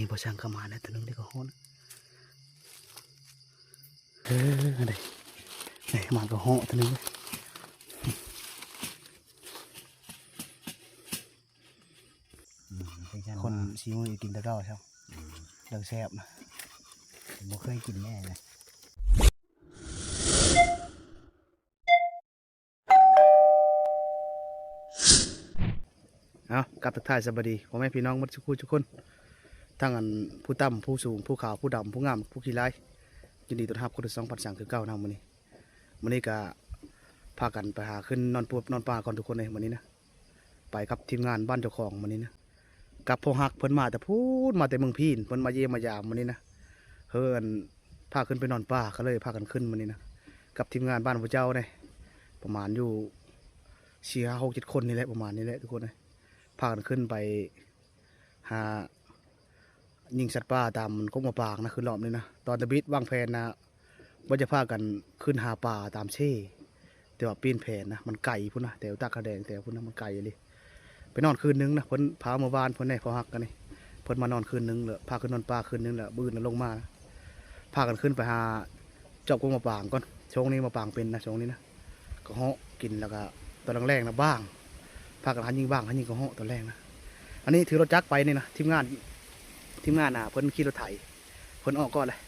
ห็นพอช่างเข้ามาแล้วตัวนึงได้ก็ฮ้อนอะไรนี่มันก็ฮ้อตัวนึงคนซีมือกินตะเก้าใช่ไหมเลิกแซ่บนะผมไม่เคยกินแน่เลยเอากลับทักทายสวัสดีพ่อแม่พี่น้องมัดทุกคนทั้งอันผู้ต่ำผู้สูงผู้ขาวผู้ดำผู้งามผู้ขี้ร้ายยินดีต้อนรับคนที่2,300คือเก้านะมื้อนี้ก็พากันไปหาขึ้นนอนปูนอนป่าก่อนทุกคนเลยมื้อนี้นะไปกับทีมงานบ้านเจ้าของมื้อนี้นะกับพ่อฮักเพิ่นมาแต่พูดมาแต่เมืองพีนเพิ่นมาเยี่ยมมายามมื้อนี้นะเฮินพาขึ้นไปนอนป่าก็เลยพากันขึ้นมื้อนี้นะกับทีมงานบ้านพระเจ้าเนี่ยประมาณอยู่4-6-7 คนนี่แหละประมาณนี้แหละทุกคนเลยพากันขึ้นไปหายิงสัตว์ป่าตามกงมาปางนะคือรอบนี้นะตอนตะบิดวางแผนนะว่าจะพากันขึ้นหาป่าตามเช่แต่ว่าปีนแผนนะมันไก่พุ่นนะแต่ตากระแดงแต่พุ่นนะมันไก่เลยไปนอนคืนนึงนะเพิ่นพาเมื่อวานเพิ่นเนี่ยพอหักกันนี่เพิ่นมานอนคืนนึงเลยพาขึ้นนอนป่าคืนนึงแหละบื้นลงมานะพากันขึ้นไปหาเจ้ากงมาปางก่อนช่วงนี้มาปางเป็นนะช่วงนี้นะก็เหาะกินแล้วก็ตอนแรกๆนะบ้างพากันหันยิงบ้างหันยิงก็เหาะตอนแรกนะอันนี้ถือรถจักรไปนี่นะทีมงานเพิ่นขี่รถไถเพิ่นออกก่อนเลย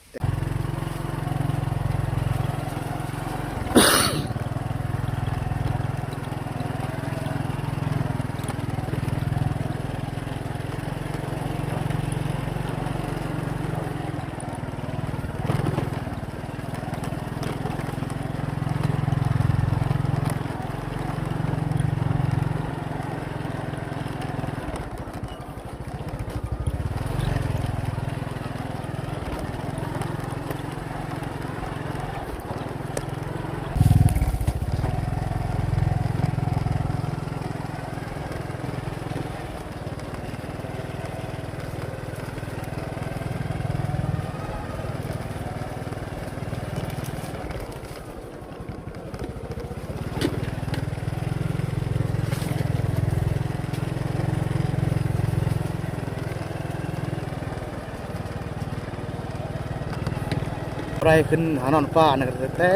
ไรขึ้นหานอนป่านะแต่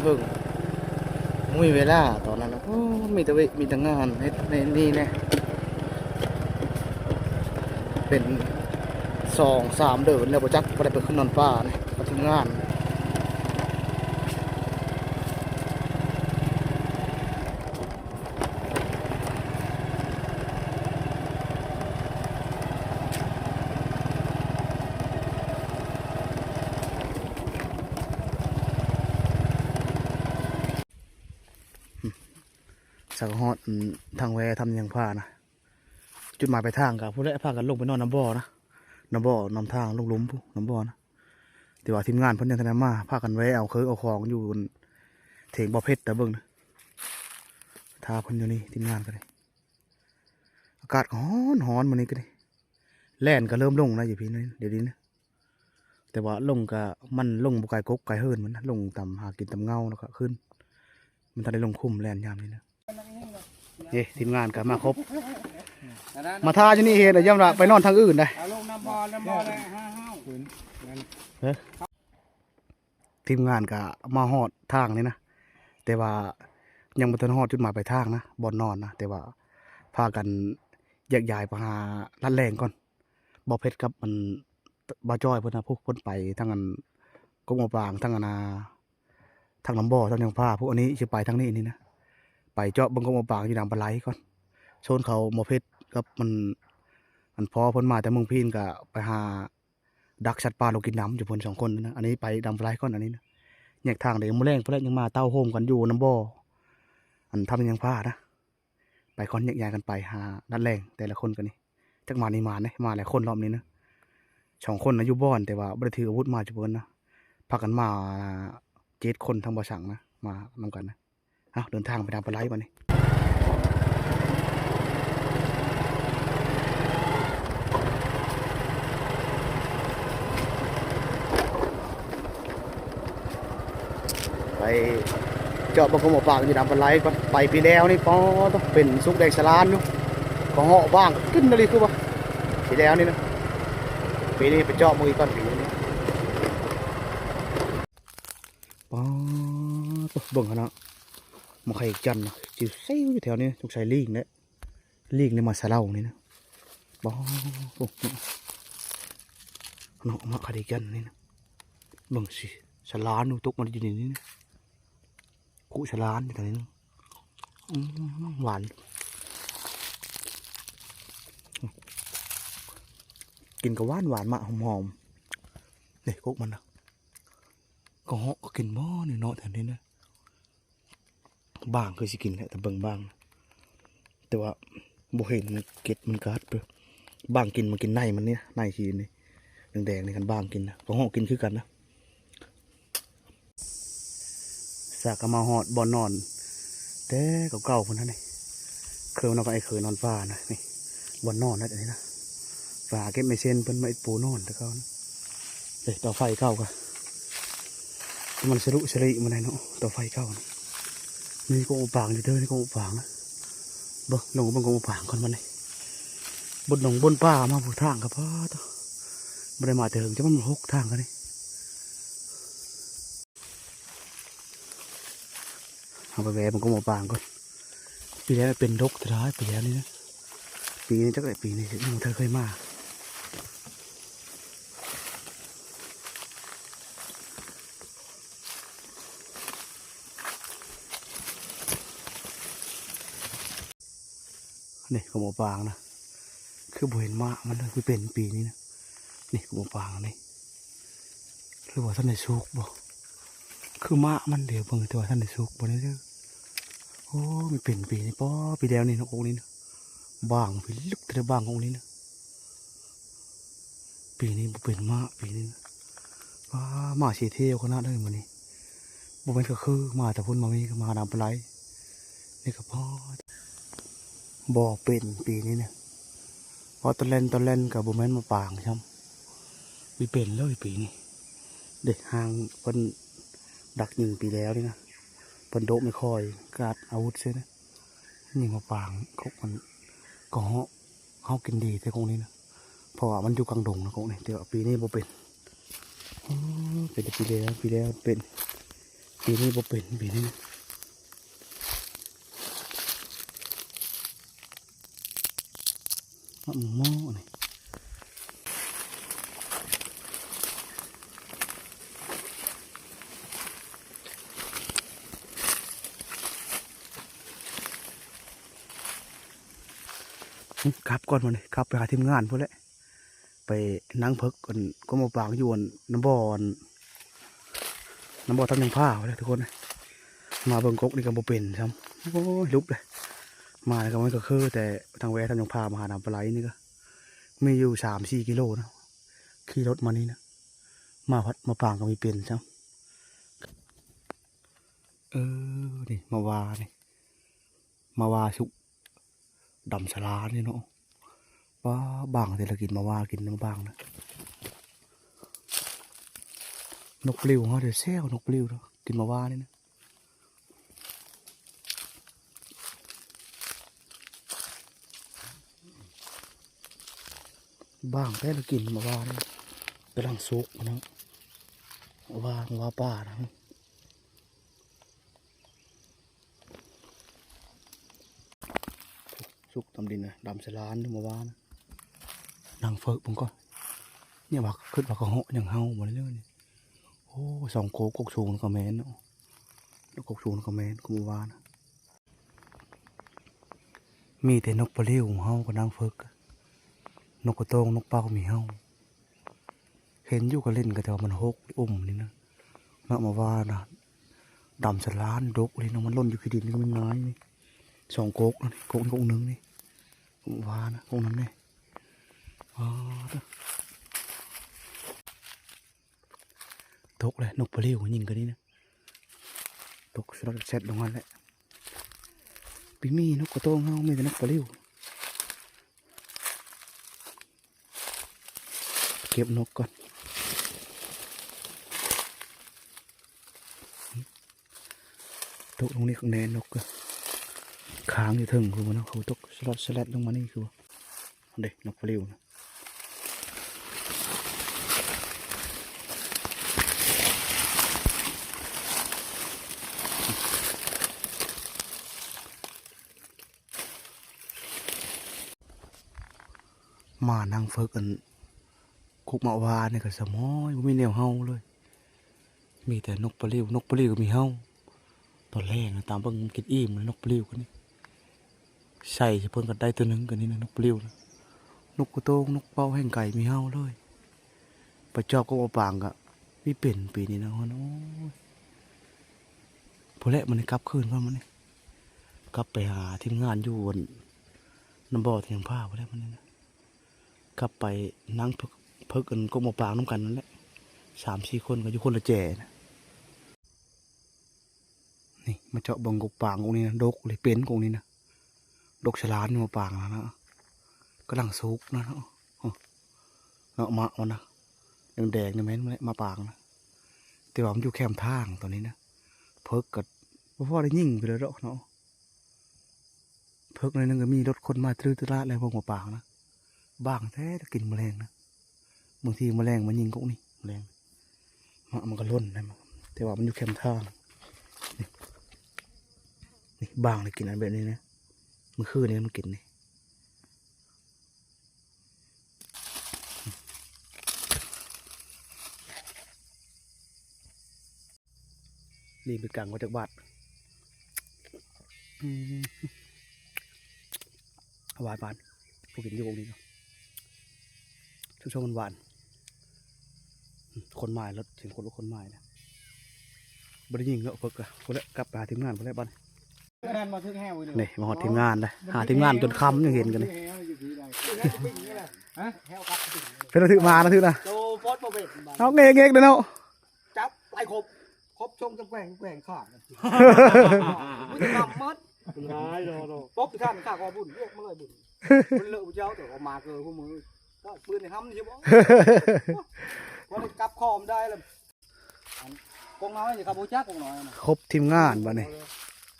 เพิ่งมีเวลาตอนนั้นนะมีแต่งานในนี่แน่เป็น2-3 เดือนแล้วประจักษ์ก็ได้ไปขึ้นนอนป่าเนี่ยมาทำงานสักฮอดทางแวทำยังผ้านะจุดหมายไปทางกับผู้เล่นพากันลงไปนอนน้ำบ่อนะน้ำบ่อนำทางลงหลุมผู้น้ำบ่อนะแต่ว่าทีมงานเพิ่นยังทำมาพากันแวเอาเอาของอยู่เถียงบ่อเพชรแต่เบิ่งนะท่าเพิ่นอยู่นี่ทีมงานกันเลยอากาศร้อนมันนี้ก็ได้แล่นก็เริ่มลงนะอยู่พี่นี่เดี๋ยวนี้นะแต่ว่าลงก็มันลงบุกไก่กกไก่เฮิร์นมันนะลงต่ำหากินต่ำเงาแล้วก็ขึ้นมันทำได้ลงคุ้มแล่นยามนี้นะเย้ทีมงานก็มาครบมาท่าที่นี่เห็นย่ำละไปนอนทางอื่นได้ทีมงานก็มาฮอดทางนี่นะแต่ว่ายังไม่ทันฮอดจุดหมายปลายทางนะบ่อนนอนนะแต่ว่าพากันแยกย้ายไปหาลัดแรงก่อนบ่อเพชรกับมันบ่อจ้อยเพิ่นนะพวกเพิ่นไปทางอันกงมะปางทางอันทางลำบ่อทางยังผ้าพวกอันนี้จะไปทางนี้นี่นะไปเจาะบังกงมะปางอยู่ดังปลาไหลก่อนโซนเขาบ่อเพชรกับมันพอเพิ่นมาแต่เมืองพีนก็ไปหาดักสัตว์ป่าลงกินน้ำอยู่เพิ่น2 คนนะอันนี้ไปดำปลาไหลก่อนอันนี้นะแยกทางเดี๋ยวมื้อแรงเพิ่นยังมาเต้าโฮมกันอยู่น้ำบ่ออันทำยังผ้านะไปก่อนแยกย้ายกันไปหานัดแรงแต่ละคนกันนี่จักมานี่มาเนี่ยมาหลายคนรอบนี้นะ2 คนนะอยู่บ้านแต่ว่าบ่ได้ถืออาวุธมาจุเพิ่นนะพากันมา7 คนทั้งบ่สั่งนะมานำกันนะเดินทางไปดำปลาไหลบัดนี้ไปเจาะบังกงมะปางอยู่ดำปลาไหลก่อนไปปีแล้วนี่ก็ต้องเป็นซุกแดงสลานอยู่ก็เหาะบ้างขึ้นเลยคือว่าปีแล้วนี่นะ ปีนี้ไปเจาะมือก่อนปีนี้ป้าตัวเบิ่งขนาดมาไข่จันนะจิ๋วเซ่อยู่แถวนี้ถูกใส่ลิงเนี่ยลิงเนี่ยมาซาเล่านี่นะป้าเนาะมาไข่จันนี่นะเบิ่งสิฉลานดูตกมันอยู่ในนี้นะกูฉลานอยู่ตรงนี้นะหวานกินกับหวานหวานมากหอมๆเนี่ยกุ๊กมันนะก็เหาะก็กินหม้อนี่เนาะแถวนี้นะบางเคยสิกินแหละแต่เบิ่งบางแต่ว่าบ่เห็นเกล็ดมันกัดไปบางกินมันกินในมันเนี่ยในทีนี่แดงๆนี่กันบางกินนะก็เหาะกินคือกันนะสากมาหอดบ่อนอนแต่เก่าๆคนนั้นนี่เคยนอนกับไอ้เคยนอนฟ้านะนี่บ่อนนนะอันนี้นะฟ้าเก็บไม่เส้นเป็นไม้ปูนอนแต่เขานะเต่อไฟเก่ากันมันสรุสริมันไหนเนาะต่อไฟเก่านะนี่ก็อุปางอยู่เด้อนี่ก็อุปางนะเบิ่งลงเบิ่งก็อุปางคนมันนี่บนหนองบนป่ามาผูกทางกับพ่อต่อไม่ได้มาเถิงจะมันหกทางกันนี่เอาไปแหวมันก็อุปางก่อนปีแล้วเป็นรกสุดท้ายปีแล้วนี่นะปีนี้จักไรปีนี้มันเธอเคยมานี่ขโมยปางนะคือบ่เห็นมากมันคือเป็นปีนี้นะนี่ขโมยปางนี่คือว่าท่านในสุกบ่คือมากมันเดี๋ยวเบิ่งแต่ว่าท่านในสุกบ่นี่เด้อโอ้ไม่เป็นปีนี้ป้อปีแล้วนี่นะองค์นี้นะบางปีลึกแต่บางองค์นี้นะปีนี้บ่เป็นมากปีนี้นะว้ามาเสียเที่ยวขนาดนั้นมันนี่บ่เป็นก็คือมาแต่พุ่นมามีก็มาดำปลายนี่ก็พอบ่เป็นปีนี้เนี่ยเพราะตอนเล่นกับบุแมนมาปางใช่ไหมมีเป็นเลยปีนี้เด็กห่างเพิ่นดักยิงปีแล้วนี่นะเพิ่นโดไม่ค่อยกาดอาวุธใช่ไหมยิงมาปางเขามันก็เขากินดีแต่คงนี้นะเพราะว่ามันอยู่กลางดงนะคงนี้แต่ว่าปีนี้บ่เป็นเป็นปีแล้วเป็นปีนี้บ่เป็นปีนี้หม้อนี่ครับก่อนมาเลยครับไปหาทีมงานพวกแหละไปนั่งเพิกกันก็มาปางยวนน้ำบ่อทำยังผ้าเลยทุกคนมาเบิ่งกกนี่ก็บ่เป็นครับโอ้ยลุกเลยมาแล้วก็มันก็คือแต่ทางแวะทำยังผ้ามาหาน้ำปลาไหลนี่ก็มีอยู่3-4 กิโลนะขี่รถมานี่นะมาพัดมาปางก็มีเป็นครับนี่มาวานี่มาวาสุกดำสลานี่เนาะว่าบางแต่ละกินมาวากินน้ำบางนะนกปลิวเขาเดี๋ยวแซวนกปลิวเนาะกินมาวานี่นะบางแต่ละกินมาวานี่กำลังสุกนะว่าป่านะสุกตำดินนะดำสลานมาวานะนางเฟิร์ผมก็เนี่ยว่าขึ้นว่าก็เหาะอย่างเฮาหมดเลยนี่โอ้สองโกกสูงก็แมนเนาะกกสูงก็แมนกูว่านะมีแต่นกปลาเลี้ยวเฮากับนางเฟิร์นกกระโตงนกเป้ามีเฮาเห็นอยู่ก็เล่นกันแต่ว่ามันหกนี่นะมาว่านะดำสลานดกเลยนะมันล่นอยู่ขี้ดินก็ไม่น้อยนี่สองโกกนะโกกนึงนี่กูว่านะโกกนั้นนี่ตกเลยนกปลาเลี้ยวยิงกันนี่นะตกสลัดเสร็จลงมาแล้วปีมีนกกระโตงเฮาไม่แต่นกปลาเลี้ยวเก็บนกก่อนตกลงนี่ข้างในนกก็ค้างอยู่ถึงคือมันเขาตกสลัดลงมานี่คือเด็กนกปลาเลี้ยวนะ มานั่งเฟิกกันคุกมาวาเนี่ยก็สมอยบ่มีแนวเฮาเลยมีแต่นกปลิวนกปลิวก็มีเฮาตอนแรกนะตามเบิ่งกินอิ่มเลยนกปลิวกันนี่ใส่เพิ่นก็ได้ตัวหนึงกันนี่นะนกปลิวนะนกกระโตงนกเป้าแห่งไก่มีเฮาเลยปลาจอกก็มาปางก็มีเป็นปีนี้นะฮะโอ้ยพอแล้วมันกลับคืนว่ามันนี่กลับไปหาทีมงานอยู่บนน้ำบ่อเทียงผ้าพอแล้วมันนี่นะกลับไปนั่งเพิกกันก็มาปางน้ำกันนั่นแหละ3-4 คนก็อยู่คนละแจนะนี่มาเจาะบังกปางตรงนี้นะดกเลยเป็นตรงนี้นะดกฉลาดมาปางแล้วนะกำลังสุกนะเนาะมาเอานะแดงๆนี่แม่นมาปางนะแต่ว่ามันอยู่แคมทางตอนนี้นะเพิกกับพ่อได้ยิ่งไปเลยเนาะเพิกในนั้นก็มีรถคนมาตื้อตลาดอะไรพวกมาปางนะบ้างแท้กินแมลงนะบางทีแมลงมันยิงกุ๊กนี่แมลงมันก็ล้นนะแต่ว่ามันอยู่แคมทางนี่บางเลยกินอะไรแบบนี้นะมันคืนนี้มันกินนี่รีบไปกลางมาจากบ้านหวานพวกกินอยู่ตรงนี้เนาะช่วงมันหวานคนไม้รถถึงคนไม้นะบริยิงเนาะเพิกอะพวกนี้กลับไปหาทีมงานพวกนี้บ้านนี่มาหาทีมงานเลยหาทีมงานจนค่ำยังเห็นกันเลยเป็นเราถือมานะถือนะเอาเงกเลยเนาะจับไปครบชงจับแกว่งขาดมึงจะทำมัดป๊บท่านข้าก็บุญเรียกมาเลยบุญเลอะเจ้าแต่ออกมาเกินพวกมือก็ปืนในห้ำใช่ปะพอได้กลับคอมได้เลยกงน้อยนี่ครับโบจักกงน้อยนะครบทีมงานบ้านนี่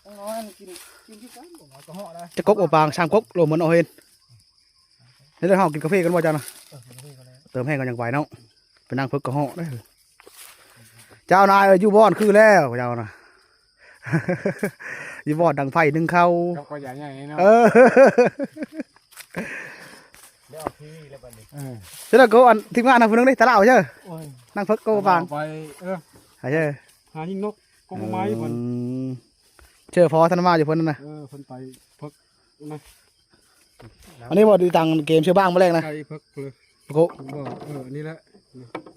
กงน้อยกินที่กันกงน้อยก็ห่อได้จะกบปางช่างกบโลมันเอาเห็นนี่เราห้องกินกาแฟกันว่าจ้านะเติมให้กันอย่างไหวเนาะไปนั่งเพิกกระห้อได้เจ้านายอยู่บ่อนคือแล้วเจ้านะอยู่บ่อนดังไฟนึ่งเข้าก็ใหญ่ใหญ่เนาะได้เอาทีแล้วบัดนี้เจ้าก็อันทีมงานทำคนนึงได้ตะเล่าใช่นั่งเพิกกบปางไปใช่หายิงนกกงไม้เพิ่นเจอพอท่านมาอยู่เพิ่นนั่นนะเพิ่นไปเพิกนะอันนี้บอกดูตังเกมเชื่อบ้างมาแรกนะไปเพิกเลยโกนี่แหละ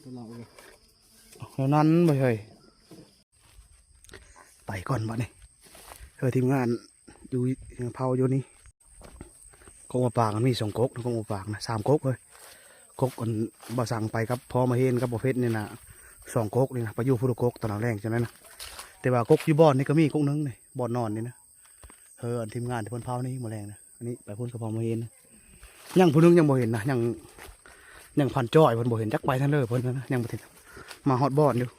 ตลอดเลยแล้วนั้นไปเลยไปก่อนมาเนี่ยทีมงานอยู่เผาอยู่นี่กงปางมันมี2 ก๊กกงปางนะ3 ก๊กเลยก๊กอันบ่สั่งไปครับพอมาเห็นครับบ่เพชรนี่นะ2 ก๊กนี่นะไปอยู่พุทธก๊กตอนแรกจังนั้นนะแต่ว่าก๊กอยู่บ่อนนี่ก็มีก๊กนึงนี่บ่อนนอนนี่นะทีมงานที่เพิ่นเผานี่มาแรงนะอันนี้ไปพุ่นกับพอมาเห็นยังผู้นึงยังบ่เห็นนะยังพันจ้อยเพิ่นบ่เห็นจักไปท่านเลยเพิ่นนะยังบ่ถึงมาฮอดบ่อนอยู่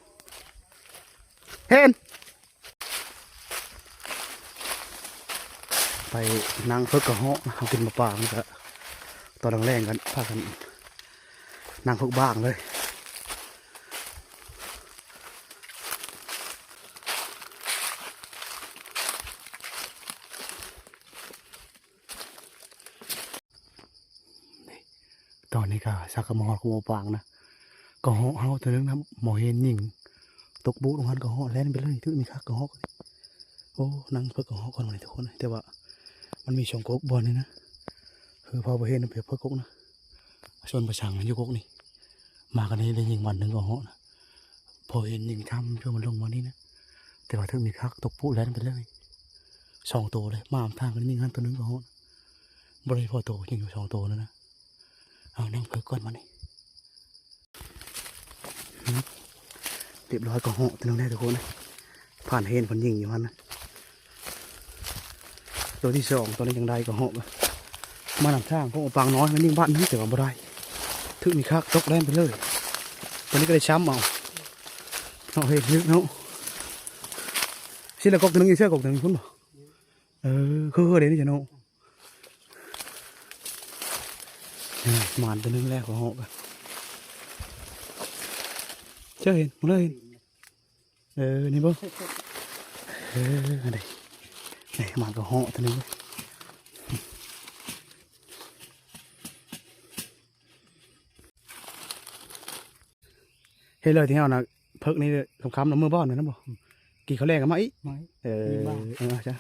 เห็นไปนั่งเพิกกระเหาะเอากินมะปรางก็ตอนแรงกันพากันนั่งเพิกบ้างเลยตอนนี้ก็สักกระมอดกับมะปรางนะกระเหาะเฮาตัวนึงนะหมอเห็นยิงตกบูลงหันกระเหาะแล่นไปเลยถึงมีคักกระเหาะโอ้นั่งเพิกกระเหาะก่อนเลยทุกคนแต่ว่ามันมี2 ก๊กบอลนี่นะพอไปเห็นเพียบเพิกก๊กนะส่วนประชังมันอยู่ก๊กนี่มากันนี้เลยยิงวันหนึ่งกระเหาะนะพอเห็นยิงทำช่วยมันลงมานี่นะแต่ว่าถึงมีคักตกบูแล่นไปเลย2 ตัวเลยมาทางกันยิงหันตัวนึงกระเหาะบริพอโตยิงอยู่2 ตัวแล้วนะเอานั่งเพิกก่อนมานี่เรียบร้อยกระเหาะตัวนึงได้ทุกคนนะผ่านเห็นผลยิงอยู่มันนะตัวที่2ตัวนี้ยังได้กระเหาะมาหนำทางพวกปางน้อยมันยิงบ้านนี้แต่ว่าบ่ได้ถึงมีคักตกแล่นไปเลยตัวนี้ก็ได้ช้ำเอาเห็นนึกเนาะสิละกกตัวนึงอยู่เสื้อกกตัวนึงคุณบ่คือเดี๋ยวนี้จะเนาะหมานตัวนึงแรกกระเหาะเจ้าเห็นมาเลยนี่บ่อะไรนี่หมานกระเหาะตัวนึง เฮ็ดเลยที่เฮาน่ะเพิกนี่คำๆน้ำมือบ่อนนั่นนะบ่กี่เขาวแรกกันมาอีก ไหม เออจ้ะ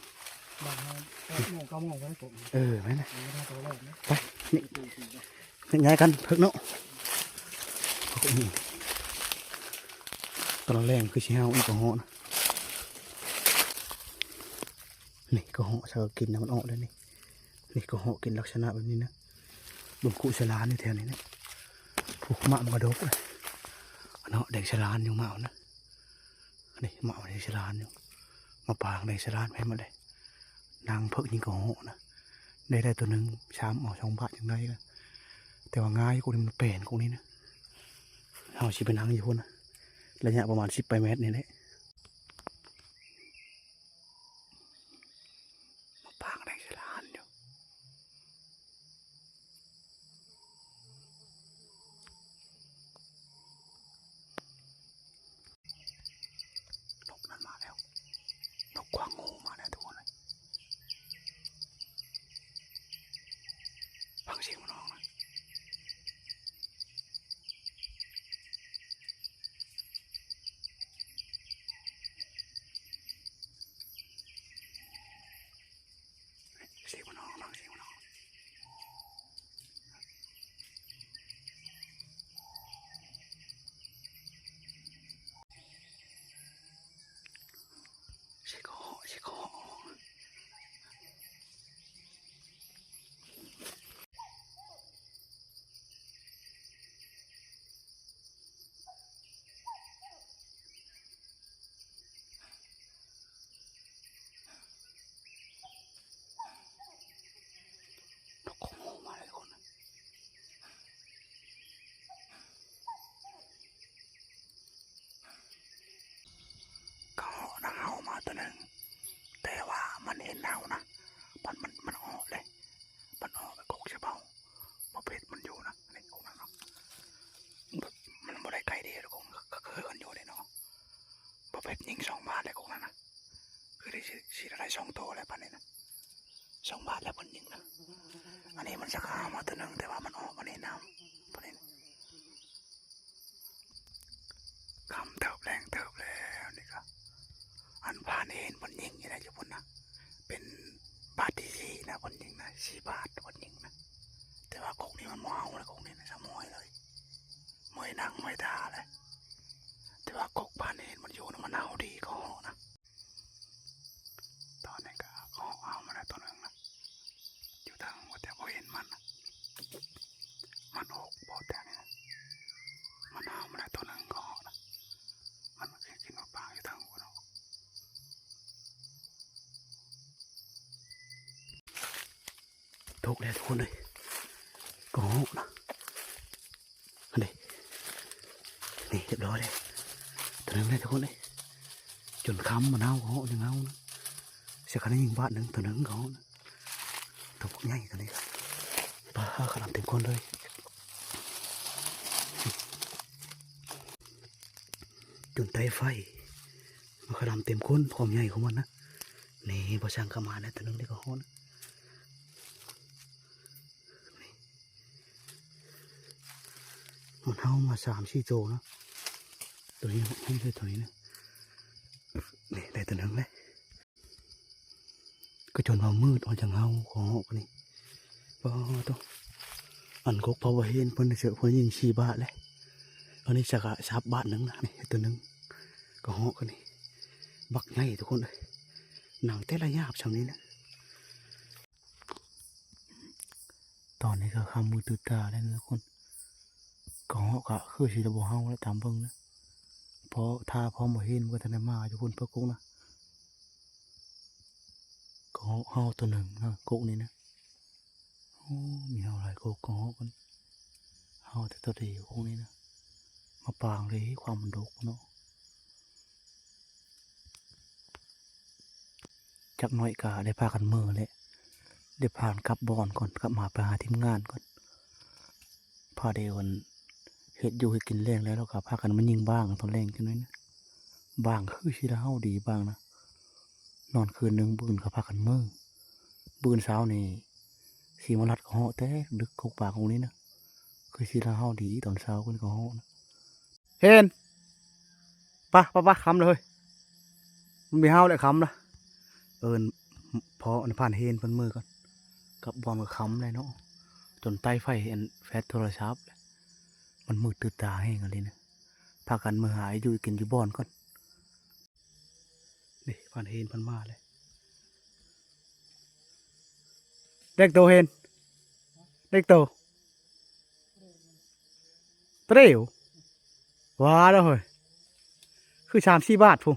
บ้านเรา8 โมง 9 โมงก็ได้ผม แม่นนะ ไม่ได้ตัวแรกนะ ไปนี่ย้ายกันเพิกเนาะตอนแรงคือสิเฮาอีกก็เหาะนะนี่ก็เหาะถ้ากินนะมันออกเลยนี่ก็เหาะกินลักษณะแบบนี้นะบนกุศลานนี่แถวนี้นะผูกหมามันกระดกเลยเนาะเด็กฉลานอยู่หมานะนี่หมาเด็กฉลานอยู่มาปางเด็กฉลานให้มาเลยนางเพิกยิงก็เหาะนะได้ตัวหนึ่งชามเอา2 บาทอย่างไรกันแต่ว่าง่ายกูนี่มันเป็นกูนี่นะเอาชิไปนั่งอยู่พุ่นนะระยะประมาณ10 เมตรนี่แหละมาปางเด็กฉลานอยู่นกนั้นมาแล้วนกกวางงูมาแล้วทุกคนเลยฟังเสียงมันร้องนะเสียงมันร้องฟังเสียงมันร้องเสียงก็เหาะเสียงก็เหาะนกกวางงูมาแล้วทุกคนนะ เขานะเห่ามาตัวหนึ่งแต่ว่ามันเห็นเห่านะมันออกเลยมันออกไปกกเฉพาะประเภทมันอยู่นะในกกนั้นเนาะมันบ่ได้ไกลเดียวกกก็เคยกันอยู่เลยเนาะประเภทยิง2 บาทเลยกกนั้นนะคือได้สิได้2 ตัวอะไรพันนี้นะ2 บาทแล้วมันยิงนะอันนี้มันจะเข้ามาตัวหนึ่งแต่ว่ามันออกมาในน้ำพันนี้นะคำเติบแรงเติบแล้วนี่ครับ อันผ่านเห็นบนยิงอย่างไรอยู่บนนะเป็นบาทที่4นะบนยิงนะ4 บาทบนยิงนะแต่ว่ากกนี้มันเมาเลยกกนี้นะสมอยเลยเมื่อยนั่งเมื่อยตาเลยแต่ว่ากกผ่านเห็นมันอยู่นะมันเอาดีก็เหาะนะตอนนี้ก็เหาะเอามาได้ตัวหนึ่งนะอยู่ทางหัวแต่พอเห็นมันนะมันออกบอดแต่นี่นะมันเอามาได้ตัวหนึ่งก็เหาะนะมันมากินมาปางอยู่ทางหัวเนาะ ถูกแล้วทุกคนเลยก็เหาะนะอันนี้นี่เรียบร้อยเลยตัวนึงเลยทุกคนเลยจนคำมันเอาเหาะยังเอานะเสียขนาดยิงบาทหนึ่งตัวนึงก็เหาะนะตัวพวกใหญ่ตัวนี้ครับปลาขนาดเต็มคนเลยจนไตไฟมาขนาดเต็มคนความใหญ่ของมันนะนี่พอช่างเข้ามาแล้วตัวนึงเลยก็เหาะนะ มันเอามา3-4 ตัวนะตัวนี้ไม่ใช่ตัวนี้นะนี่ได้ตัวหนึงเลยก็จนว่ามืดออกจากเฮาของหอกนี่พอต้องอันกกพอว่าเห็นเพิ่นเสือเพิ่นยิง4 บาทเลยอันนี้สัก3 บาทหนึ่งนะนี่ตัวหนึงก็หอกกันนี่บักใหญ่ทุกคนเลยหนังแต่ละยาบชำนี้นะตอนนี้ก็คำมือตื่นตาแล้วนะทุกคนก็เหาะก็คือสิระบบเฮาแล้วตามเบิ่งนะเพราะถ้าพอมาเห็นก็ทันได้มาอยู่คนเพื่อกุ๊กนะก็เฮาตัวหนึ่งนะกุ๊กนี่นะโอ้มีเฮาหลายกุ๊กก็เฮากันเฮาแต่ตัวเดียวกุ๊กนี่นะมาปางเลยความมันดกเนาะจักหน่อยก็ได้พากันมือเลยได้ผ่านกลับบอนก่อนกลับมาไปหาทีมงานก่อนพาเดียวกันเฮ็ดอยู่ให้กินแรงแล้วก็พากันมันยิงบ้างตอนแรงกันน้อยนะบ้างคือสิเฮาดีบ้างนะนอนคืนนึงบืนก็พากันมือบืนเช้านี่สีมรัดก็เหาะแต่ดึกกกปากของนี้นะคือสิเฮาดีตอนเช้าคนก็เหาะนะเห็น ปะคำเลยมันมีห้าวเลยคำนะพอผ่านเฮนเพิ่นมือก่อนกับบอลกับคำเลยเนาะจนใต้ไฟเห็นแฟลชโทรศัพท์มันมืดตื่นตาให้กันเลยนะพากันมือหายอยู่กินอยู่บอนก่อนนี่ผ่านเฮนเพิ่นมาเลยเด็กโตเฮนเด็กโตเต๋วว้าแล้วเฮ้ยคือ3-4 บาทพุ่ง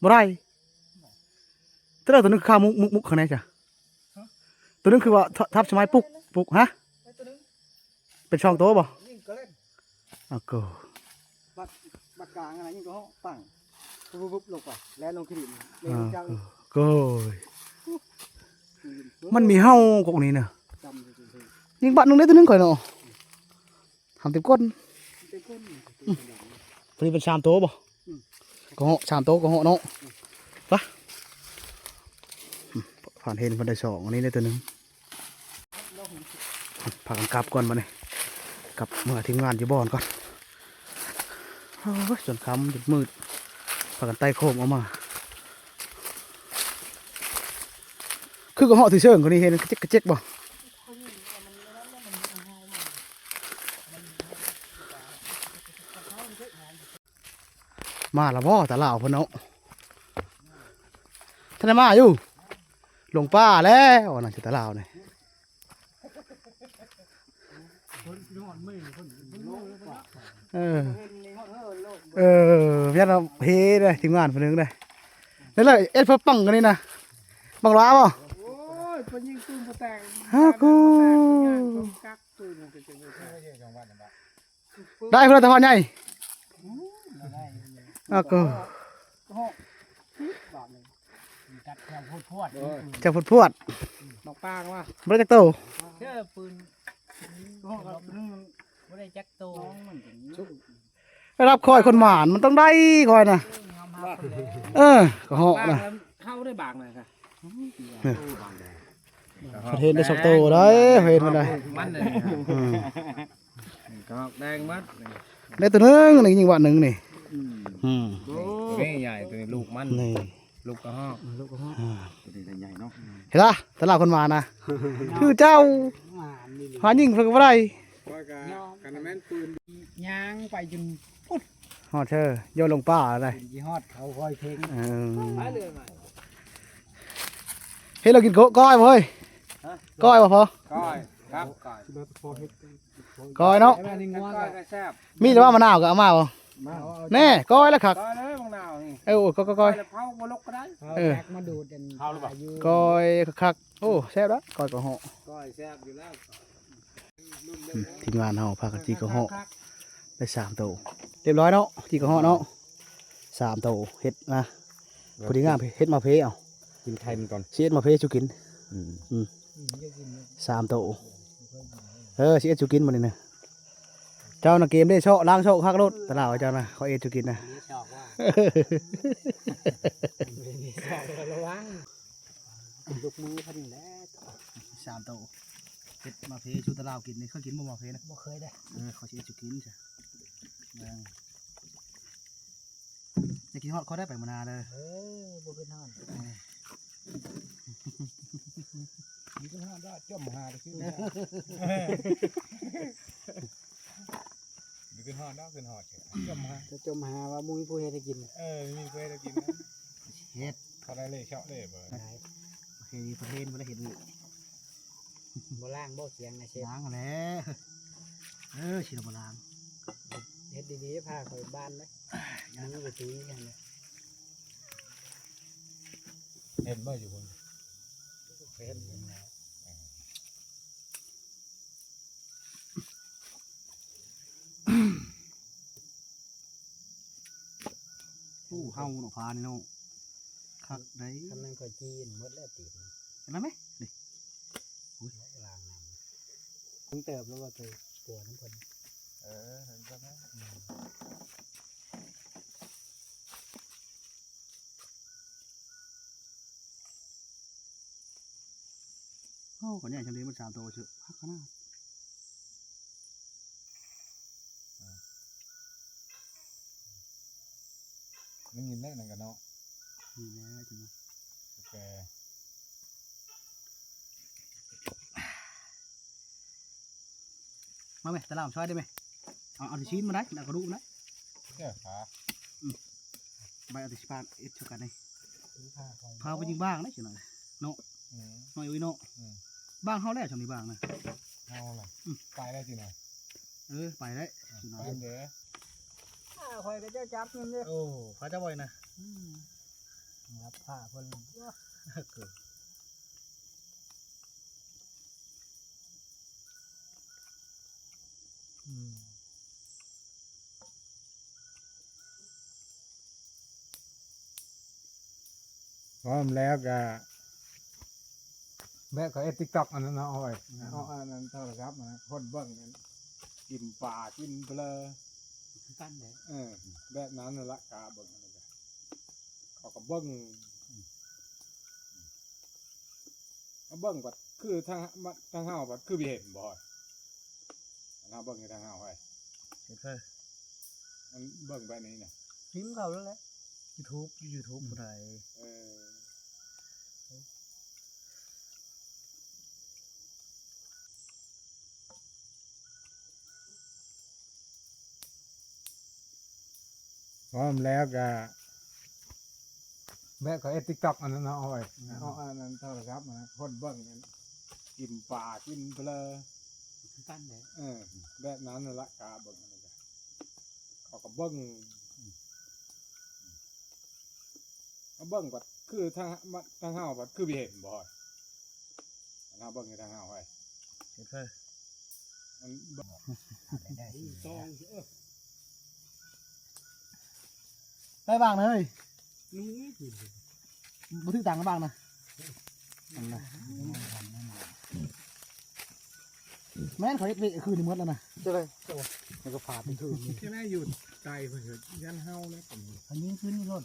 บ่ได้แต่เราตัวนึงคือข้าวมุกข้างในจ้ะตัวนึงคือว่าทับสมัยปุกฮะเป็นช่องโตบ่ ยิ่งก็เล่น อ้าวก็ บัดกลางอะไรยิ่งก็ตั้งปุ๊บลงไปแล้วลงขึ้นดินเลย อ้าว จัง ก็มันมีเห่ากกนี้เน่ะ จำจริง ยิงบัดนึงได้ตัวนึงข่อยเนาะทำเต็มก้น ๆเป็นก้น ตัวนี้เป็น3 โตบ่ก็เหาะ3 โตก็เหาะเนาะปะผ่านเห็นเพิ่นได้2อันนี้ได้ตัวนึงพากันกลับก่อนมาเนี่ยกลับเมื่อทีมงานอยู่บ่อนก่อนโอ้ยจนค่ำจนมืดพากันไต่โคมออกมาคือก็เหาะถือเชิงคนนี้เห็นกระเจ๊กบ่มาละบ่ตาลาวเพิ่นเนาะท่านได้มาอยู่หลวงป้าแล้วนั่นสิตาลาวนี่เออพี่เราเฮเลยทีมงานคนนึงเลยนี่เลยเอ็ดเพิ่มปังกันนี่นะบังล้าบ่ โอ้ยเป็นยิงปืนแตก ฮะกู กักปืนเป็นจัง ได้เพื่อนตะพานใหญ่ฮะกู บาทนึง ตัดแถวพวด จะพูดพวด บอกป้าว่า บริจักโต เชื่อปืน ห้องกับนึงมัน บ่ได้จักโต น้องมันเป็นชุด ไปรับคอยคนหมานมันต้องได้คอยนะ ยอมรับคนแล้ว ก็เหาะ บาง นะ แล้วเข้าได้บางเลยค่ะ ประเทศได้สองโตได้เห็นมันได้ มันเลย อืม ก็แดงมัด ได้ตัวนึงนี่ยิงว่าหนึ่งนี่อืม ตัวนี้ใหญ่ตัวนี้ลูกมัน นี่ ลูกกระห้อง อ่า ตัวนี้ใหญ่เนาะ เห็นละตลาดคนมานะคือเจ้าหายิงเพิ่งก็บ่ได้ ว่ากันแม่นปืน ย่างไปจน ฮอดเธอโยนลงป่าอะไร ยี่ฮอดเขาคอยเพลง ไปเลยมา เฮ้ยเรากินก้อยบ่เฮ้ยก้อยบ่พอ ก้อยครับก้อย ก้อยเนาะ แม่นี่งัวก้อยก็แซ่บ มีหรือว่ามะนาวก็เอามาบ่แน่ก้อยแล้วคัก ก้อยเลยบางนาวนี่ ก้อย แล้วเผาบ่ลกก็ได้ แตกมาดูดกันอยู่ ก้อยคักโอ้แซ่บแล้วก้อยก็เหาะ ก้อยแซ่บอยู่แล้ว ทีมงานเฮาพากันจีก็เหาะได้3 โตเรียบร้อยเนาะจีก็เหาะเนาะ3 โตเฮ็ดนะพอดีงามเฮ็ดมาเพเอา กินไข่มันก่อน สิเฮ็ดมาเพสุกิน3 โตสิเฮ็ดสุกินมื้อนี้นะเจ้าน่ะเกมได้โชะล้างโชะคักรถตลาดเจ้าน่ะเขาเฮ็ดสุกินนะ ชอบว่าระวัง ลูกมือพันแหล้ว 3 โตเฮ็ดมาเพชูตลาดกินนี่เขากินบ่มาเพนะ บ่เคยได้ เขาสิเฮ็ดสุกินจ้ะจะกินฮอดเขาได้ไปมื้อหนาเด้อ บ่เป็นฮอด มีก็ห้าได้จ้อมหาได้ขึ้นมีขึ้นหอดได้ขึ้นหอดเฉยจ้อมหา จะจมหาว่ามุ้ยผู้เฮ็ดให้กิน มีเพื่อนกินนะ เฮ็ด เขาได้เลยเชาะเลยเบอร์ โอเคประเทศบ่ได้เฮ็ดนี่ บ่ล่างบ่เคียงนะเชฟ ล้างแหล้สิเราบ่ล้าง เฮ็ดดีๆพาข่อยบ้านเลยยังบ่ตีกันเลย เห็นเมื่ออยู่บน เฮ็ด ผู้เฮาเนาะพานี่เนาะคักได้ ทำนั้นข่อยจีนหมดแล้วตีน เห็นไหมนี่ ล้างน้ำผมเติบแล้วว่าตัวปวดน้ำเพิ่น เห็นใช่ไหม โอ้คนใหญ่จังเลยมัน3 โตเชื่อคักขนาด เ Ừ. เ Ừ. ออ Ừ. ออ Ừ. เ Ừ. อ Ừ. อ Ừ. อ Ừ. อ Ừ. อ Ừ. อ Ừ. อ Ừ. อ Ừ. อ Ừ. อ Ừ. อ Ừ. อ Ừ. อ Ừ. อ Ừ. อ ไม่ยินได้นั่นกันเนาะ นี่นะจัง โอเค มาไหมตะลามช่วยได้ไหมเอาที่ชิ้นมาได้เอากระดูกนะ เจ้าขา ใบเอาที่ชิ้นเอ็ดช่วยกันเลย ซื้อผ้าคอย พาไปยิงบ้างนะเฉยหน่อยหน่อยอุ้ยเนาะบ้างเขาแล้วช่วงนี้บ้างนะ เอาเลยไปได้จีหน่อย ไปได้เฉยหน่ ไป อย เด้อ คอยก็จะจับมันเลย โอ้พาเจ้าบ่อยนะ รับผ้าคน เกิด พร้อมแล้วก็แม่ก็ติ๊กต็อกอันนั้นเอาไว้เอาอันนั้นโทรศัพท์นะคนเบิ้งนั้นกินปลากินเปลือ กันเลย แบบนั้นนั่นละกาเบิ้งนั่นแหละเขาก็เบิ้งเอาเบิ้งบัดคือทางเฮาบัดคือเห็นบ่อยทางเบิ้งให้ทางเฮาไว้ เห็นเพื่อ มันเบิ้งแบบนี้เนี่ย พิมพ์เขาแล้วแหละ YouTube ผู้ใด เออพร้อมแล้วก็แม่ก็ติ๊กต็อกอันนั้นเอาไว้เอาอันนั้นโทรศัพท์นะคนเบิ้งนั้นกินปลากินเปลือ กันเลย แบบนั้นนั่นละกาเบิ้งนั่นแหละเขาก็เบิ้งเอาเบิ้งบัดคือทางเฮาบัดคือเห็นบ่อยทางเบิ้งให้ทางเฮาไว้ เห็นเพื่อ มันเบิ้ง ได้ ได้บ้างเลยบุตรต่างกันบ้างนะแม่นเขาเอ็ดเวคืนนี้หมดแล้วนะ จะเลย มันก็ผ่าไปถึง แค่นั้นหยุดไกลเพิ่นก็ยันเฮาแล้วผม อันนี้ขึ้นนี่รถ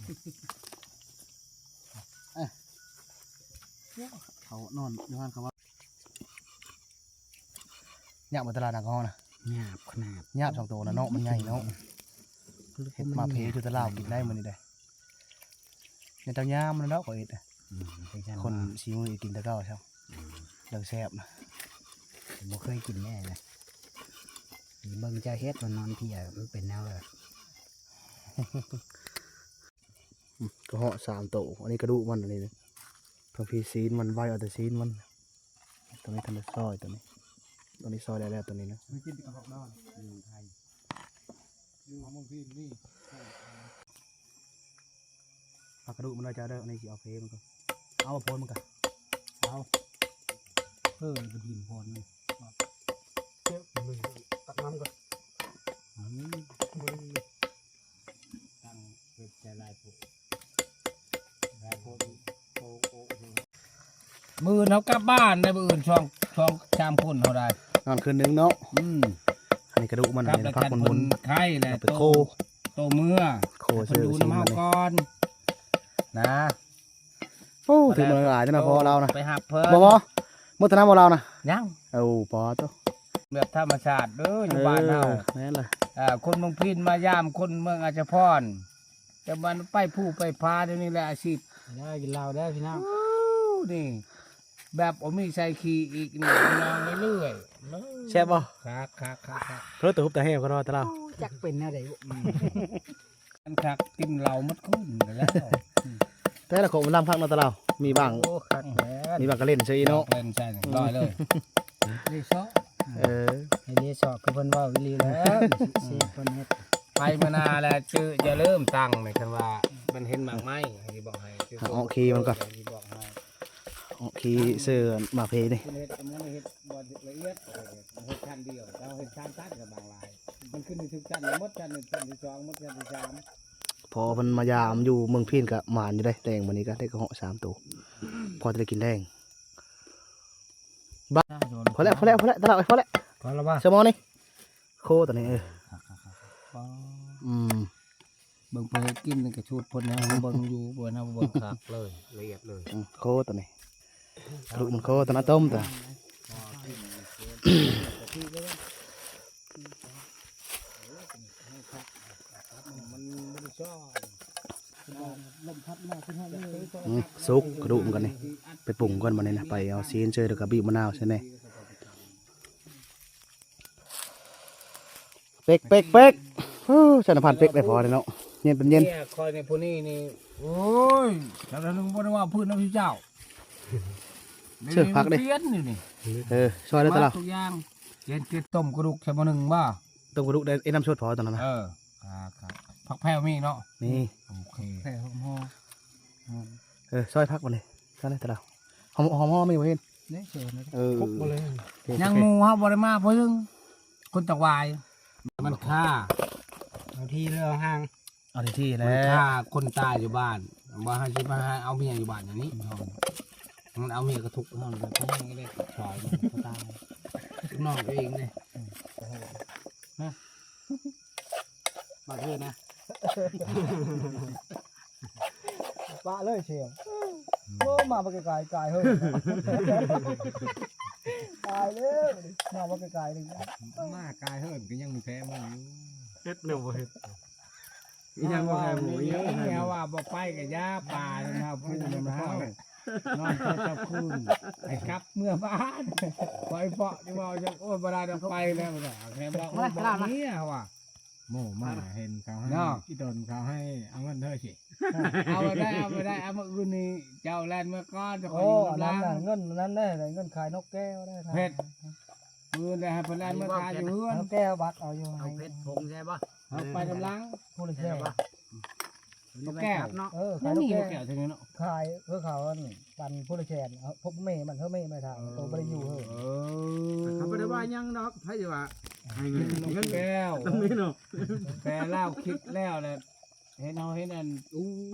เขานอนอยู่ห้างเขาว่าหยาบเหมือนตลาดนักฮ้อนะ หยาบขนาด หยาบสองตัวนะเนาะมันใหญ่เนาะเห็ดมาเพอยู่ตลาดกินได้มันนี่ได้ในเตาย่ามมันเนาะขอเอ็ดคนซีมือกินตะเก้าใช่เลิกแซ่บนะ ผมเคยกินแน่เลยเบิ่งจะเฮ็ดมันนอนเพียมันเป็นแนวเลย ก็เหาะ3 ตัวอันนี้กระดูกมันอันนี้เลยพอพีซีนมันไว้เอาแต่ซีนมันตัวนี้ทำเป็นซอยตัวนี้ซอยได้แล้วตัวนี้นะ ไปกินกับนอนอยู่ไทยอยู่เมืองพี่นี่ เอากระดูกมันไว้จะเด้ออันนี้สิเอาเพมันก็เอามาโพนมันก็ เอาเป็นหินพรนี่ เจ้าเลยตักน้ำก่อน ตั้งเป็นใจลายผูมือเขากลับบ้านได้มืออื่นช่องชามคนเขาได้ นอนคืนนึงเนาะอันนี้กระดูกมัน กลับ อัน แล้ นี้ ว พัก กัน มุน ไข่แหละ ๆไปโค โตเมื่อ โค คน ซื้อ ดู ซีน น้ำ มั เฮาน นี่ ก่อนนะ โอ้ถึงมันหลายจังนะพอเรานะ ไปหับเพิ่น บ่มุตนาบ่เรานะ ยัง เอาปอตัว แบบธรรมชาติเด้ออยู่บ้านเฮา แม่นเลย คนเมืองพินมายามคนเมืองอาจจะพรแต่มันไปผู้ไปพาเดี๋ยวนี้แหละอาชีพ ได้กินเหล้าได้พี่น้อง นี่แบบผมมีใส่ขี้อีกนี่นองเรื่อย แซ่บบ่ คัก เพิ่นตะฮุบตะแห่ก็รอตะเรา จักเป็นอะไรอันคักกินเหล้ามัดขึ้นไปแล้ว แต่ละของมันลำพักเนาะตะเรามีบ้าง โอ้คักแล้ว มีบ้างก็เล่นซื่อเนาะ เล่นใช่ร้อยเลยรีสอร์ท ไอเรียสอบคือเพิ่นเว่าวิลีแล้วเสียเพิ่นเฮ็ด ไปมานาแล้วจื้อจะเริ่มตั้งในคันว่ามันเห็นหมากไม้ที่บอกให้ โอเคมันก็ ที่บอกให้ ขี่เสื้อมาเพนี่ คุณเฮ็ดมันเฮ็ดบ่ละเอียดเฮ็ดชั้นเดียวเราเฮ็ดชั้นตัดกับบางลายมันขึ้นในทุกชั้นหมดชั้น1ชั้นที่2หมดชั้นที่3 พอมันมายามอยู่เมืองพีนกับหมานอยู่ได้แดงวันนี้ก็ได้กระเหาะ3 ตัวพอจะได้กินแดงพอแล้วตะเราพอแล้ว พอแล้วว่า สมองนี่โคตัวนี้เบิ่งไปกินกระชูดพ่นนะเบิ่งอยู่บ่นะเบิ่งคักเลยละเอียดเลย โคตัวนี้ลูกมันโคตัวนั้นต้มตัว มันบ่ได้ชอบ สุกกระดูกมันกันนี่ไปปรุงก่อนมาเนี่ยนะไปเอาซีนเจอแล้วก็บีบมะนาวใช่ไหมเป็กเป็กเป็กฉันผ่านเป็กได้พอเลยเนาะเย็นเป็นเย็น เนี่ยคอยในพวกนี้นี่โอ้ยแล้วนึกว่าพื้นน้ำพริกเจ้า เชื่อพักดิ เปลี่ยนอยู่นี่ ซอยได้ตลอด ทุกอย่างเย็นคือต้มกระดูกแค่บ่หนึ่งบ่ ต้มกระดูกได้ไอ้น้ำชดพอตอนนั้นนะ ครับผักแพรวมีเนาะ นี่ โอเคแพรวหอม ซอยพักมาเลยซอยได้ตลอดหอมหอมไม่เห็น นี่เชิญนะ ครบมาเลย ยังหมูเฮาบ่ได้มาเพิ่งคนตะวายมันฆ่า บางทีเรือห่าง เอาที่ มั แล้ น ว ฆ่าคนตายอยู่บ้านบ่ให้สิมาเอาเมียอยู่บ้านอย่างนี้มันเอาเมียกระทุกเฮาแบบนี้ได้ชอยมันก็ตายน้องเองเนี่ย มาเถอะนะปะเลยเชียวโอ้มาไปไกลไกลเฮ้ยตายเลยมาไปไกลๆนึง มากายเฮิร์นก็ยังมีแพ้มึงอยู่ เฮ็ดเร็วเฮ็ด ยังว่าใครหมูเยอะ แม่ว่าบ่ไปกับย่าป่านะพูดนะเฮานอนไปเจ้าคืนไอ้ครับเมื่อบ้านปล่อยเปาะที่ว่าจะโอ้ยบ่ได้ต้องไปแล้วบ่ได้แค่บอกว่าบ่นี้ว่า โม่มาเห็นเขาให้ที่โดนเขาให้เอาเงินเท่าสิ เอาไปได้เอามาอื่นนี่เจ้าแลนเมื่อก่อนจะคอย โอ้ อยู่ อัน ล้า นั้น ง น่ะเงินนั้นได้เงินขายนกแก้วได้ เพชรมือได้ให้เพิ่นแลนเมื่อก่อนอยู่เฮือน นกแก้วบัตรเอาอยู่ เอาเพชรผงใช่ป่ะเอาไปกำลัง ผู้ละแก้ว นกแก้ว ขายน นี่ ก น แก้ ก ว แก้วทีนี้เนาะ ขายเพื่อเขาปันผู้ละแชนพบเมย์มันเท่าเมย์ไม่ทางตัวไม่ได้อยู่เฮ้ย เขาไม่ได้ว่ายังดอกให้ดีว่าให้เงิน นกแก้ว ต้องมีเนาะ แต่เล่าคิดแล้วแหละเห็นเอาเห็นอัน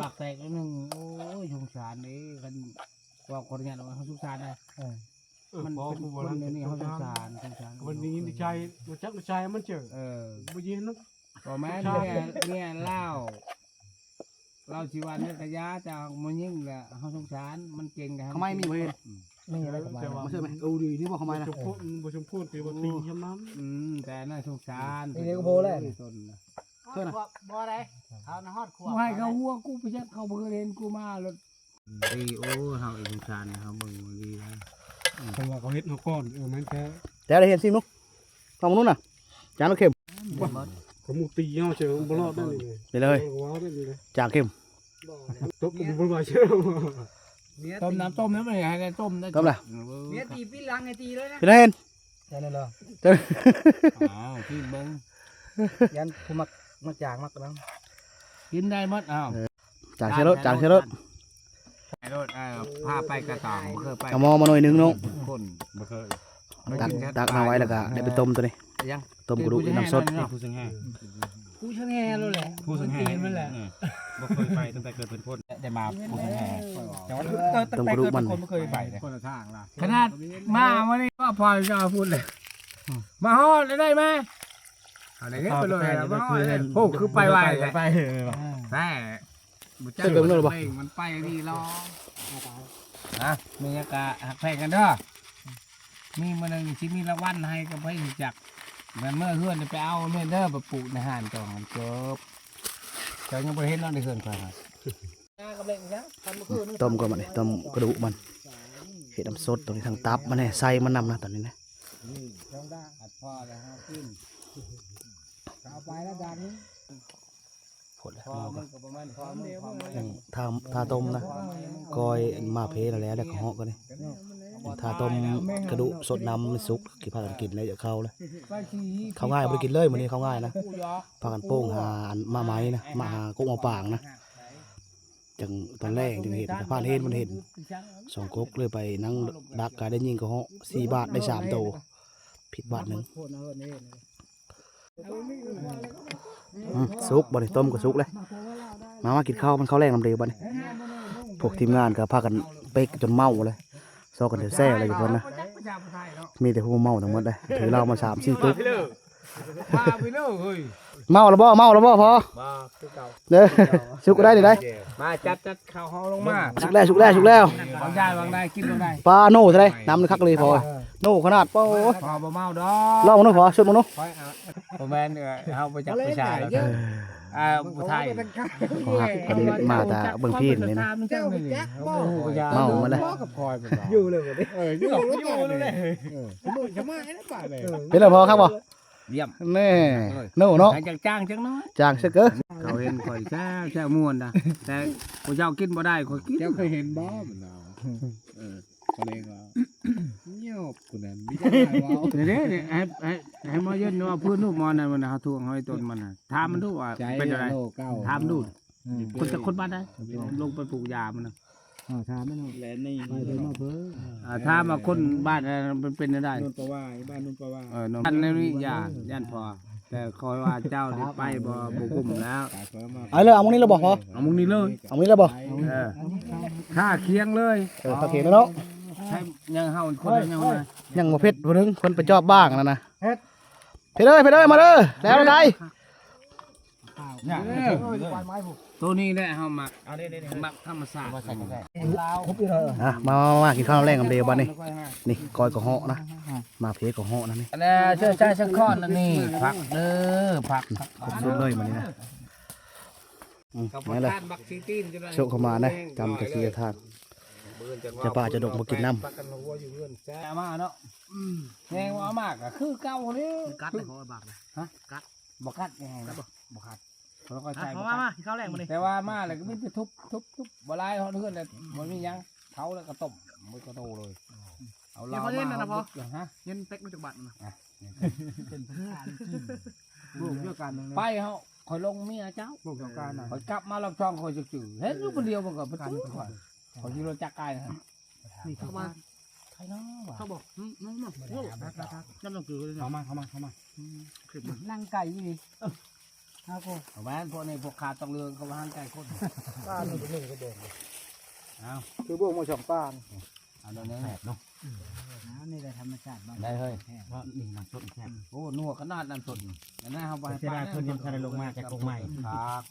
ปากแตกแล้วนึงโอ้ยสงสารนี่กันว่าคนงานเขาสงสารนะมันเป็นคนนี่เขาสงสาร วันนี้ดิชัยรู้จักดิชัยมันเจอบุญยิน ก็แม่เนี่ยเล่าชีวันเนี่ยกระยาจากมันยิ่งแหละเขาสงสารมันเก่งกัน เขาไม่มีเว้ย มีอะไรกับมัน มาเชื่อไหมดีที่บอกเขาไม่นะ ชมพูบุชมพูตีบุตีช้ำน้ แต่น่าสงสาร นี่ก็โบแล้ว ต้นนะ เชื่อนะ บ่อะไรเขาหน้าฮอดขว กูให้เขาหัวกูไปชักเขาเบอร์เรนกูมาแล้วดีโอ้เขาเองสงสารเขาเบิ่งดีแล้ว ำจังหวะเขาเฮ็ดเขาก้อนมันแค่ แต่ได้เห็นซิมนุ๊กลองนู้นน่ะจานเราเค็ม เขามุตีเขาเจอบลอดได้เลย ไปเลย ว้าวได้เลย จางเค็ม ตบบุญมาเชื่อ ต้มน้ำต้มนั้นไม่ให้ได้ต้มได้ ต้มละ เมียตีพี่ลังไงตีเลยนะ พี่ได้เห็น ใช่เลยเหรอ อ้าวพี่เบิ้ง ยันกูมักจางมักแล้ว กินได้หมดอ้าว จางเชลรถจางเชลรถ ไอ้รถพาไปกระต่างเคยไป เอาหม้อมาหน่อยนึงน้อง คน บ่เคย ตักเอาไว้แล้วก็ได้ไปต้มตัวนี้ ยัง ต้มกระดูกน้ำสด ผู้สังแห่ กูช่างแง่แล้วแหละ ผู้สังแห่ มันแหละ บ่เคยไปตั้งแต่เกิดเป็นคนได้มาผู้สังแห่ ต้มกระดูกมัน ไม่เคยไปเลย คนละทางล่ะ ขนาดมาวันนี้ก็พอจะพูดเลยมาฮอดได้ไหมอะไรเงี้ยไปเลยมาฮอดโอ้คือไปไวเลยแต่มันไปนี่รอนะมีอากาศแข่งกันเด้อมีมันนึงที่มีรางวัลให้กับให้จักเมื่อเฮือนไปเอาเมื่อเด้อไปปลูกในห้านจองจบเจ้ายังไปเห็นเราในเฮือนก่อนครับ ต้มก่อนมันต้มกระดูกมันเห็ดน้ำสดตรงนี้ทางตับมันเนี่ยใส่มันนำนะตอนนี้นะ ช่องได้อัดพ่อแล้วกินเอาไปแล้วจานนี้ ผลแล้ว พอมันก็ประมาณพอมันพอมัน ยังทาต้มนะกอยมาเพแล้วแล้วก็เหาะกันนี่ทาต้มกระดูกสดน้ำมันสุกกี่พากันกินแล้วจะเข้าเลยเข้าง่ายไม่ได้กินเลยมื้อนี้เข้าง่ายนะพากันโป้งหามาไม้นะมาหากุ้งมาป่างนะจังตอนแรกจึงเห็นพานเห็นมันเห็นสองก๊กเลยไปนั่งดักกายได้ยิงก็เหาะ4 บาทได้3 โตผิดบาทหนึ่งสุกบ่ได้ต้มก็สุกเลยมากินข้าวมันข้าวแรงน้ำเร็วบ่นี่พวกทีมงานก็พากันเป๊กจนเมาเลยซอกันเดี๋ยวแซ่อะไรอยู่คนนะมีแต่ผู้เมาทั้งหมดเลยถือเรามา3-4 ตุ๊ก พาไปเลยเฮ้ย เมาแล้วบ่พอเด้อสุกก็ได้ดิได้ มาจัดข้าวห้องลงมา สุกแล้ว วางได้กินลงได้ ปลาโน่ใช่ไหมน้ำคักเลยพอ โน่ขนาดเป้า พอบ่เมาดอ เล่ามาหน่อยพอชุดมาหน่อย คอยเอาบ่แม่นเฮาไปจับผู้ชายผู้ไทย ขอหักคนนี้มาแต่เบิ่งพี่นี่นะ เจ้านี่ เมามาเลย กับพลอยเป็นบ่ อยู่เลยบ่ได้ อยู่เลยบ่จะมาให้ได้ป่าเลย เป็นไรพอครับบ่ เยี่ยม แน่โน่เนาะ ให้จ้างจังน้อย จางเสยเก้อ เขาเห็นข่อยแซ่ม่วนนะแต่ผู้เจ้ากินบ่ได้ข่อยกิน เจ้าเคยเห็นบ่มันเอาก็เลยว่าเงียบกูนั่นมีได้ว่า เด้ให้มาเย็นว่าพื้นลูกมอนั่นมันเฮาทวงเฮาต้นมันน่ะถามมันดูว่า ใจ เป็นอะไร โลเก้า ถามดูคนจะคนบ้านได้ลงไปปลูกยามันน่ะ ถามไม่เนาะแลนี่ไปเลยมาเพิ่น ถ้ามาคนบ้านมันเป็นได้ นุ่นปะว่าบ้านนุ่นปะว่า น้องท่านนี่ย่านพอแต่คอยว่าเจ้านี่ไปบ่กุ้มแล้ว ตายเพิ่มมา เอาเลยเอามึงนี่เราบอกพอ เอามึงนี่เลย เอามึงนี่เราบอก ค่าเคียงเลย โอเคแล้วเนาะ ใช่ยังเฮาคนยังมา ยังบ่เพชรบ่นึงคนไปจอบบ้างนั่นนะเพชรเอ้ยมาเด้อแล้วได ตัวนี้แหละเฮามักมักธรรมชาติ มากินข้าวแรงกับเดียวบัดนี้นี่ก้อยกับเหาะนะมาเพกับเหาะนะนี่ แล้วเชื่อใจสักข้อนั่นนี่ผักเด้อผัก ครบสุดเลยมื้อนี้นะนี่เลย บักซีตีนจะได้ โชคเข้ามานะจำตะกี้ทางจะป่าจะดกบ่กินน้ำ แต่มาเนาะแรงว่ามากก็คือเก่านี่ กัดเลยพอบากเลย บ่กัดยังไงบ่กัดแล้วก็ใส่ มากินข้าวแรงมื้อนี้ แต่ว่ามาแล้วก็มีแต่ทุบบ่ลายเฮาเฮือนแล้วบ่มีหยังเผาแล้วก็ต้มมันก็โตเลยเอาเรามาฮะ เงินเป๊กมาจากบัตรนะ ลูกเดียวกัน ไปเฮาคอยลงเมียเจ้า ลูกเดียวกันน่ะ คอยกลับมาลำช่องคอยจืดๆเห็นอยู่คนเดียวมันก็บ่จืดคอยอยู่รถจักรกายนะ นี่เข้ามา ใครเนาะวะ เขาบอกน้ำต้องคือเลย เข้ามา นั่งไก่อยู่นี่เอาแม่นพวกนี้พวกขาต้องเรืองเขาว่าหันไก่คน ป้าหนึ่งก็บอก เอา คือบ่มาช่องป้าน เอาเดี๋ยวนี้เนาะ นี่แหละธรรมชาติบ้าน ได้เฮ้ย ว่านี่น้ำต้นแซ่บ โอ้นัวขนาดนั้นสดแต่หน้าเขาไป เสียดายเพิ่นยังบ่ทันได้ลงมาจากกรงใหม่ ครับ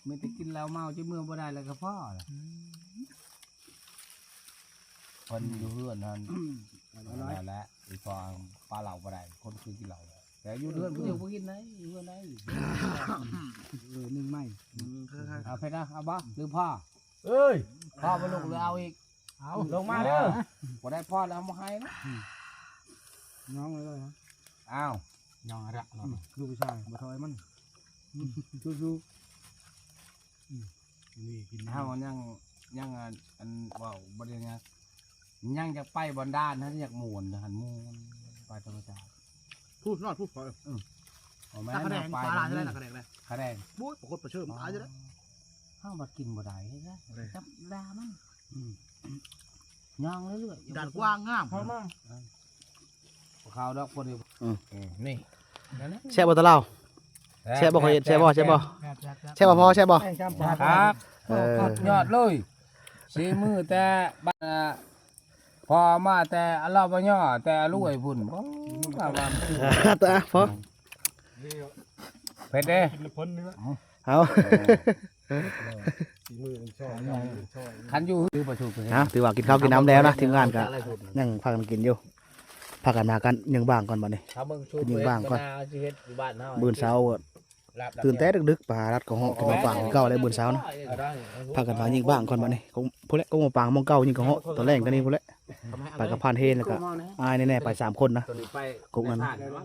ไม่ได้กินแล้วเมาจะเมื่อบ่ได้แล้วก็พ่อคนอยู่เฮือนนั่นนั่นแหละอีพอปลาเหล่าบ่ได้คนคือกินเหล่าแต่อยู่เฮือนผู้เดียวบ่กินไหนอยู่เฮือนไหน นึ่งไหม เอาไปนะเอาบ่หรือพ่อ เอ้ย พ่อมาลงหรือเอาอีก เอา ลงมาเด้อบ่ได้พ่อแล้วบ่ให้นะ น้องเลยฮะ อ้าว น้องอะระลูกผู้ชายบ่ถอยมันสู้ๆนี่กิน ถ้ามันยังอันว้าวบ่ได้ยังจะไปบอนด้านนะอยากม่วนหันม่วนไปธรรมชาติ พูดนอดพูดพอ เอาแม่ ตะกระแดง ไป ปลาลาจะได้ตะกระแดงเลย กระแดง บู๊ดปรากฏประเชิญตายจะได้ ข้าวมากินบ่ได้นะจับดามันย่างเรื่อยๆ ด่านกว้างงาม พอมา ข้าวดอกพอดีนี่ แช่บ่ตะเล่าแช่บ่ค่อยแช่บ่แช่บ่แช่บ่พอแช่บ่ แป้งจำปา ครับ อ ยอดเลยสีมือแต่บ้านพอมาแต่อลาบย่อแต่รวยพุ่นว่าว่า ตะพอ เผ็ดเด้ กินพ้นเนื้อ เอา มือช่อย คันอยู่คือประชุม นะถือว่ากินข้าวกินน้ำแล้วนะทีมงานก็ยังพากันกินอยู่พากันมากันยังบ้างก่อนบัดนี้ ถ้ามึงชู ยิงบ้างก่อน สิเฮ็ดอยู่บ้านเฮา มื้อเช้าก็ตื่นแต่ดึกๆปลารัดก็เหาะกันมาปางเก่าเลยมื้อเช้านะพากันมายิงบ้างก่อนบัดนี้ก็พุ่นแหละก็มาปางมองเก่ายิงก็เหาะตอนแรกก็นี่พุ่นแหละไปกับพานเฮนแล้วก็อายแน่ๆไป3คนนะ ตัวนี้ไป กุ๊กนั่น ไป